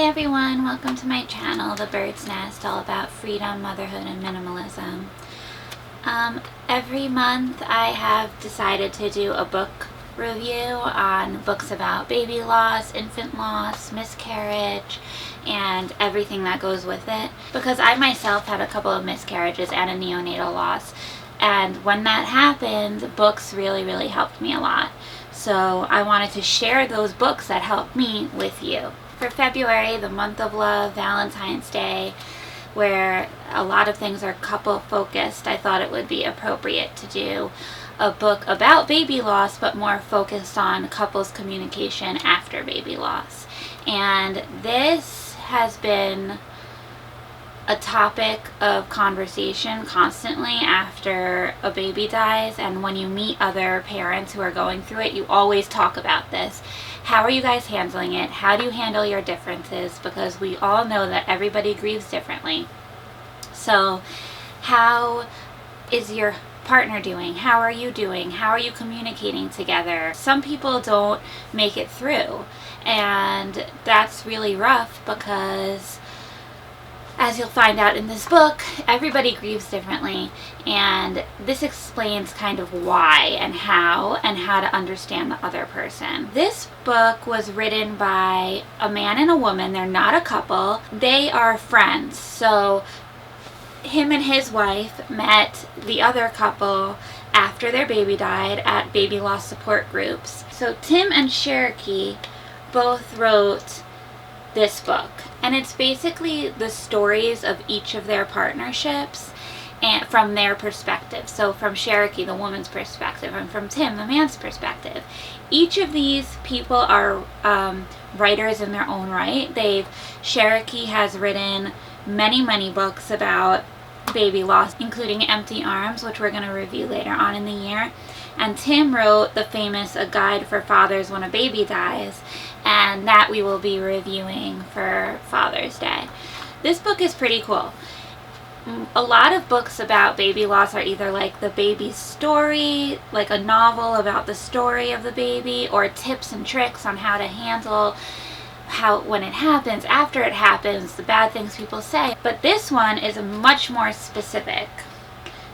everyone, welcome to my channel, The Bird's Nest, all about freedom, motherhood, and minimalism. Every month I have decided to do a book review on books about baby loss, infant loss, miscarriage, and everything that goes with it. Because I myself had a couple of miscarriages and a neonatal loss, and when that happened, books really helped me a lot. So I wanted to share those books that helped me with you. For February, the month of love, Valentine's Day, where a lot of things are couple focused, I thought it would be appropriate to do a book about baby loss, but more focused on couples communication after baby loss. And this has been a topic of conversation constantly after a baby dies, and when you meet other parents who are going through it, you always talk about this. How are you guys handling it? How do you handle your differences? Because we all know that everybody grieves differently. So how is your partner doing? How are you doing? How are you communicating together? Some people don't make it through, and that's really rough because, as you'll find out in this book, everybody grieves differently, and this explains kind of why and how to understand the other person. This book was written by a man and a woman. They're not a couple. They are friends. So him and his wife met the other couple after their baby died at baby loss support groups. So Tim and Cherokee both wrote this book, and it's basically the stories of each of their partnerships and from their perspective. So from Cherokee, the woman's perspective, and from Tim, the man's perspective. Each of these people are writers in their own right. Cherokee has written many books about baby loss, including Empty Arms, which we're going to review later on in the year. And Tim wrote the famous A Guide for Fathers When a Baby Dies, and that we will be reviewing for Father's Day. This book is pretty cool. A lot of books about baby loss are either like the baby's story, like a novel about the story of the baby, or tips and tricks on how to handle when it happens, after it happens, the bad things people say. But this one is much more specific.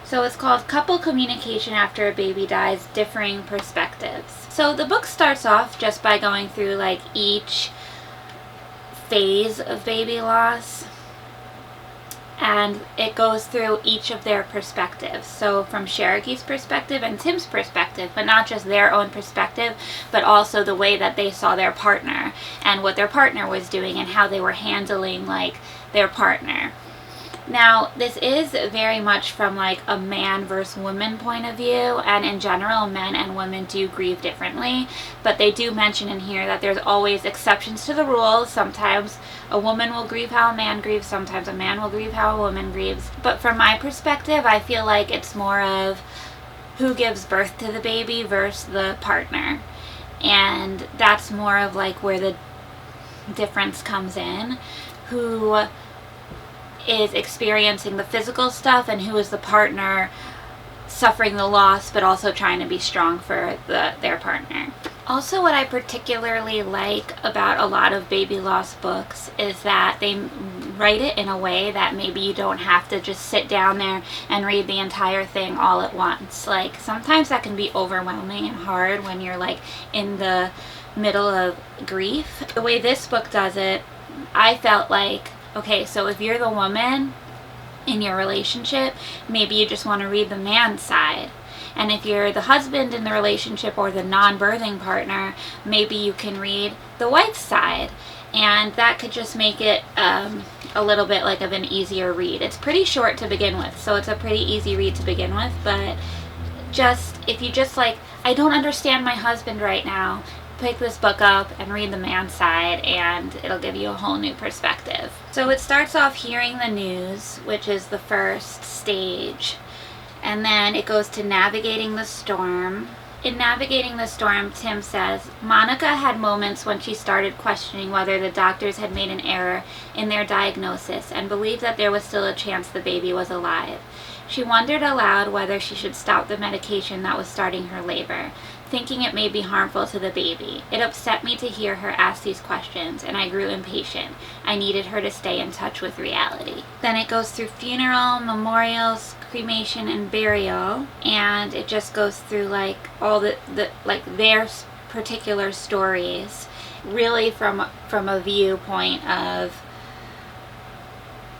So it's called Couple Communication After a Baby Dies, Differing Perspectives. So the book starts off just by going through like each phase of baby loss, and it goes through each of their perspectives. So from Cherokee's perspective and Tim's perspective, but not just their own perspective, but also the way that they saw their partner and what their partner was doing and how they were handling like their partner. Now, this is very much from like a man versus woman point of view, and in general, men and women do grieve differently, but they do mention in here that there's always exceptions to the rules. Sometimes a woman will grieve how a man grieves, sometimes a man will grieve how a woman grieves. But from my perspective, I feel like it's more of who gives birth to the baby versus the partner, and that's more of like where the difference comes in. Who is experiencing the physical stuff and who is the partner suffering the loss but also trying to be strong for their partner. Also, what I particularly like about a lot of baby loss books is that they write it in a way that maybe you don't have to just sit down there and read the entire thing all at once. Like, sometimes that can be overwhelming and hard when you're like in the middle of grief. The way this book does it, I felt like, okay, so if you're the woman in your relationship, maybe you just want to read the man's side. And if you're the husband in the relationship or the non-birthing partner, maybe you can read the wife's side. And that could just make it a little bit like of an easier read. It's pretty short to begin with, so it's a pretty easy read to begin with. But just, if you just like, I don't understand my husband right now, pick this book up and read the man's side, and it'll give you a whole new perspective. So it starts off hearing the news, which is the first stage, and then it goes to navigating the storm. In navigating the storm, Tim says, Monica had moments when she started questioning whether the doctors had made an error in their diagnosis and believed that there was still a chance the baby was alive. She wondered aloud whether she should stop the medication that was starting her labor. thinking it may be harmful to the baby. It upset me to hear her ask these questions, and I grew impatient. I needed her to stay in touch with reality. Then it goes through funeral, memorials, cremation, and burial, and it just goes through like all the like their particular stories, really from a viewpoint of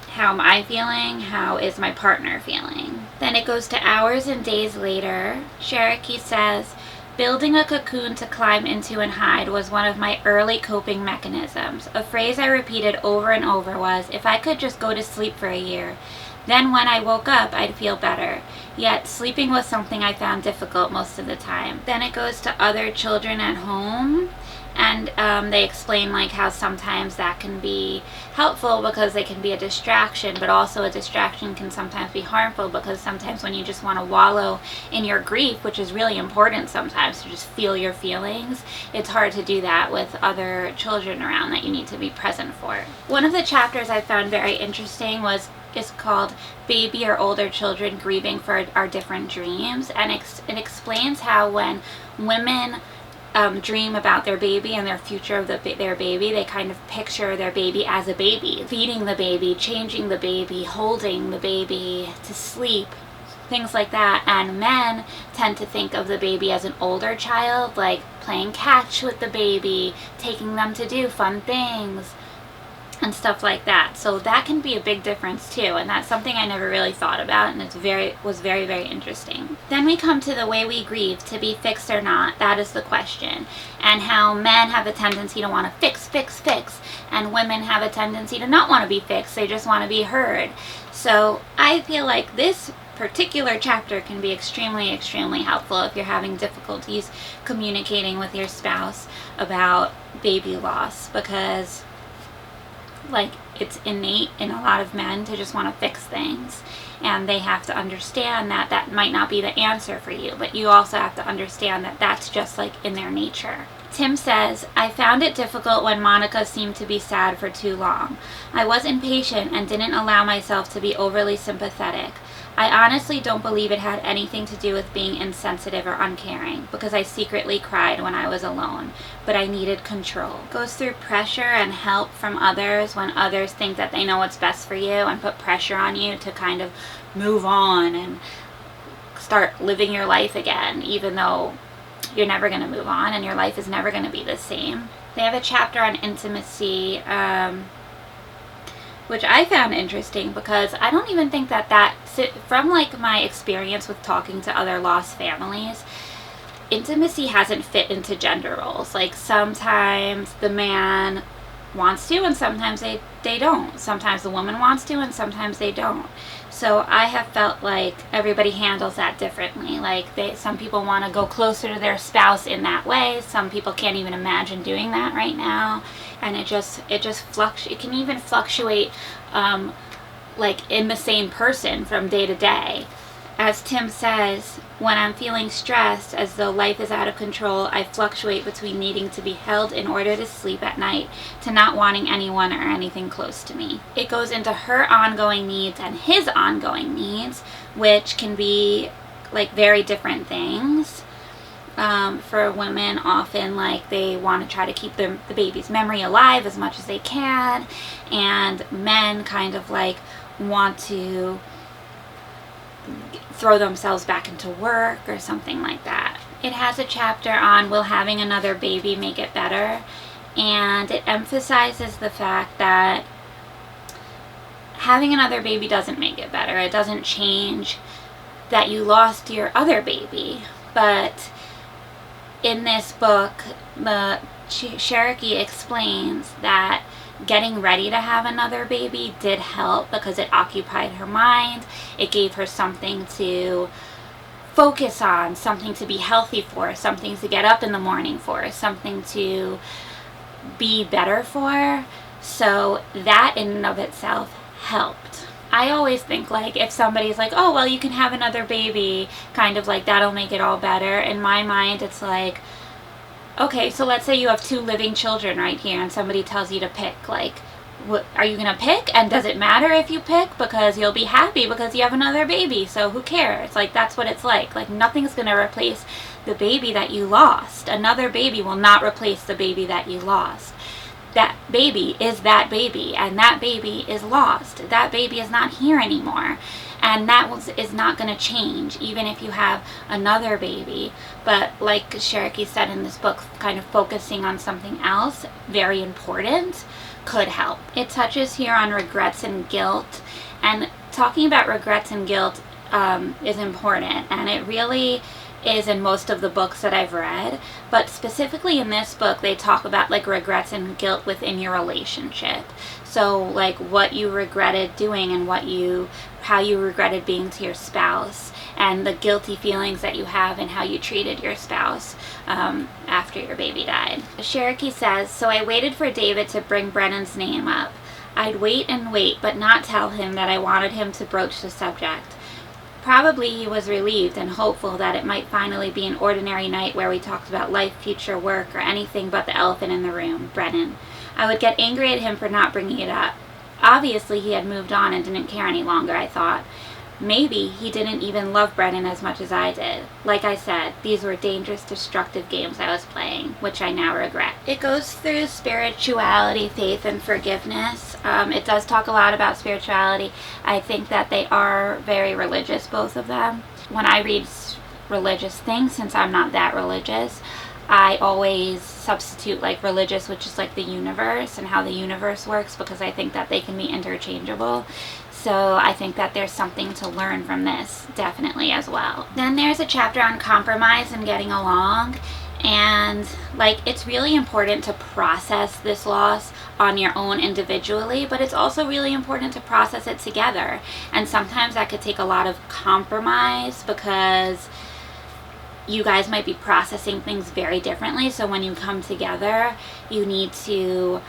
how am I feeling, how is my partner feeling. Then it goes to hours and days later. Cherokee says, building a cocoon to climb into and hide was one of my early coping mechanisms. A phrase I repeated over and over was, if I could just go to sleep for a year, then when I woke up, I'd feel better. Yet sleeping was something I found difficult most of the time. Then it goes to other children at home, and they explain like how sometimes that can be helpful because they can be a distraction, but also a distraction can sometimes be harmful because sometimes when you just want to wallow in your grief, which is really important sometimes to just feel your feelings, it's hard to do that with other children around that you need to be present for. One of the chapters I found very interesting is called Baby or Older Children Grieving for Our Different Dreams, and it explains how when women dream about their baby and their future of their baby, they kind of picture their baby as a baby, feeding the baby, changing the baby, holding the baby to sleep, things like that. And men tend to think of the baby as an older child, like playing catch with the baby, taking them to do fun things and stuff like that. So that can be a big difference too, and that's something I never really thought about, and was very, very interesting. Then we come to the way we grieve, to be fixed or not, that is the question, and how men have a tendency to want to fix, and women have a tendency to not want to be fixed, they just want to be heard. So I feel like this particular chapter can be extremely, extremely helpful if you're having difficulties communicating with your spouse about baby loss, because like it's innate in a lot of men to just want to fix things, and they have to understand that that might not be the answer for you, but you also have to understand that that's just like in their nature. Tim says, I found it difficult when Monica seemed to be sad for too long. I was impatient and didn't allow myself to be overly sympathetic. I honestly don't believe it had anything to do with being insensitive or uncaring, because I secretly cried when I was alone, but I needed control. Goes through pressure and help from others when others think that they know what's best for you and put pressure on you to kind of move on and start living your life again, even though you're never going to move on and your life is never going to be the same. They have a chapter on intimacy, which I found interesting because I don't even think that from like my experience with talking to other lost families, intimacy hasn't fit into gender roles. Like sometimes the man wants to and sometimes they don't. Sometimes the woman wants to and sometimes they don't. So I have felt like everybody handles that differently. Like some people want to go closer to their spouse in that way. Some people can't even imagine doing that right now. And it can even fluctuate like in the same person from day to day. As Tim says, when I'm feeling stressed as though life is out of control, I fluctuate between needing to be held in order to sleep at night to not wanting anyone or anything close to me. It goes into her ongoing needs and his ongoing needs, which can be like very different things. For women, often like they want to try to keep the baby's memory alive as much as they can, and men kind of like want to throw themselves back into work or something like that. It has a chapter on will having another baby make it better, and it emphasizes the fact that having another baby doesn't make it better. It doesn't change that you lost your other baby. But in this book, the Cherokee explains that getting ready to have another baby did help because it occupied her mind. It gave her something to focus on, something to be healthy for, something to get up in the morning for, something to be better for. So that in and of itself helped. I always think like if somebody's like, oh, well, you can have another baby, kind of like that'll make it all better. In my mind, it's like, okay, so let's say you have 2 living children right here and somebody tells you to pick, like, what are you gonna pick? And does it matter if you pick? Because you'll be happy because you have another baby, so who cares? Like, that's what it's like. Like, nothing's gonna replace the baby that you lost. Another baby will not replace the baby that you lost. That baby is that baby, and that baby is lost. That baby is not here anymore, and that is not going to change even if you have another baby. But like Cherokee said in this book, kind of focusing on something else very important could help. It touches here on regrets and guilt, and talking about regrets and guilt is important, and it really is in most of the books that I've read, but specifically in this book they talk about like regrets and guilt within your relationship. So like what you regretted doing and how you regretted being to your spouse, and the guilty feelings that you have and how you treated your spouse after your baby died. Cherokee says, so I waited for David to bring Brennan's name up. I'd wait and wait, but not tell him that I wanted him to broach the subject. Probably he was relieved and hopeful that it might finally be an ordinary night where we talked about life, future, work, or anything but the elephant in the room, Brennan. I would get angry at him for not bringing it up. Obviously he had moved on and didn't care any longer, I thought. Maybe he didn't even love Brennan as much as I did. Like I said, these were dangerous, destructive games I was playing, which I now regret. It goes through spirituality, faith, and forgiveness. It does talk a lot about spirituality. I think that they are very religious, both of them. When I read religious things, since I'm not that religious, I always substitute like religious, which is like the universe and how the universe works, because I think that they can be interchangeable. So I think that there's something to learn from this, definitely, as well. Then there's a chapter on compromise and getting along. And like, it's really important to process this loss on your own individually, but it's also really important to process it together. And sometimes that could take a lot of compromise, because you guys might be processing things very differently. So when you come together, you need to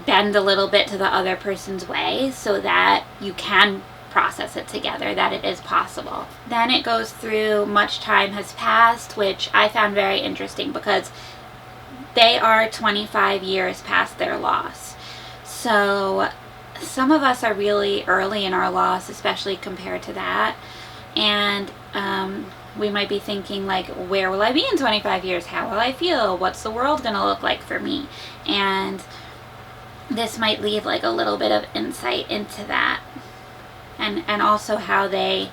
bend a little bit to the other person's way so that you can process it together, that it is possible. Then it goes through much time has passed, which I found very interesting because they are 25 years past their loss. So some of us are really early in our loss, especially compared to that. And we might be thinking like, where will I be in 25 years? How will I feel? What's the world gonna look like for me? And this might leave like a little bit of insight into that, and also how they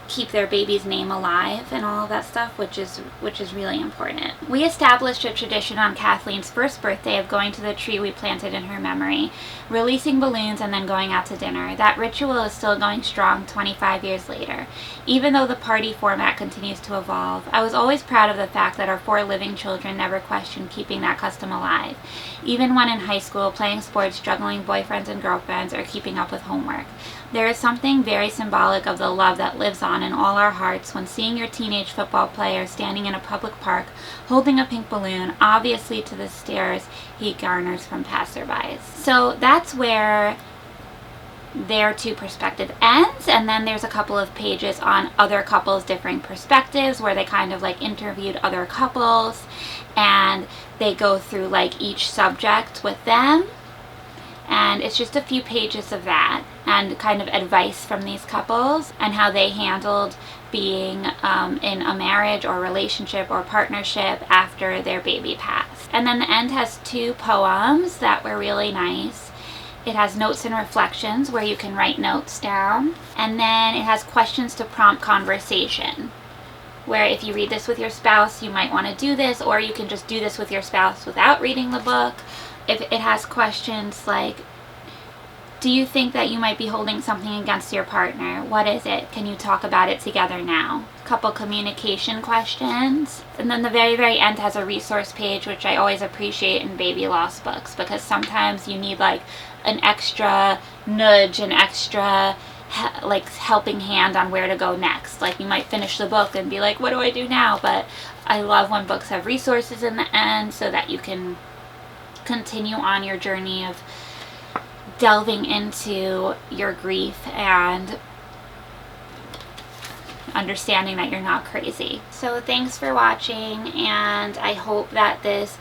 keep their baby's name alive and all of that stuff, which is really important. We established a tradition on Kathleen's first birthday of going to the tree we planted in her memory, releasing balloons, and then going out to dinner. That ritual is still going strong 25 years later. Even though the party format continues to evolve, I was always proud of the fact that our 4 living children never questioned keeping that custom alive, even when in high school, playing sports, juggling boyfriends and girlfriends, or keeping up with homework. There is something very symbolic of the love that lives on in all our hearts when seeing your teenage football player standing in a public park holding a pink balloon, obviously to the stares he garners from passerbys. So that's where their 2 perspective ends, and then there's a couple of pages on other couples' differing perspectives where they kind of like interviewed other couples, and they go through like each subject with them. And it's just a few pages of that and kind of advice from these couples and how they handled being in a marriage or relationship or partnership after their baby passed. And then the end has 2 poems that were really nice. It has notes and reflections where you can write notes down. And then it has questions to prompt conversation, where if you read this with your spouse, you might want to do this, or you can just do this with your spouse without reading the book. If it has questions like, do you think that you might be holding something against your partner? What is it? Can you talk about it together now? Couple communication questions. And then the very, very end has a resource page, which I always appreciate in baby loss books, because sometimes you need like an extra nudge, an extra like helping hand on where to go next. Like you might finish the book and be like, what do I do now? But I love when books have resources in the end so that you can continue on your journey of delving into your grief and understanding that you're not crazy. So thanks for watching, and I hope that this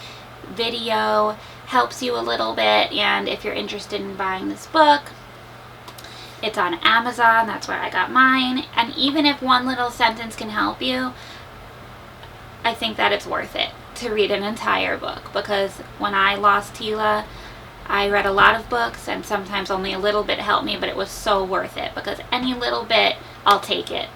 video helps you a little bit. And if you're interested in buying this book, it's on Amazon. That's where I got mine. And even if one little sentence can help you, I think that it's worth it to read an entire book, because when I lost Tila, I read a lot of books and sometimes only a little bit helped me, but it was so worth it because any little bit, I'll take it.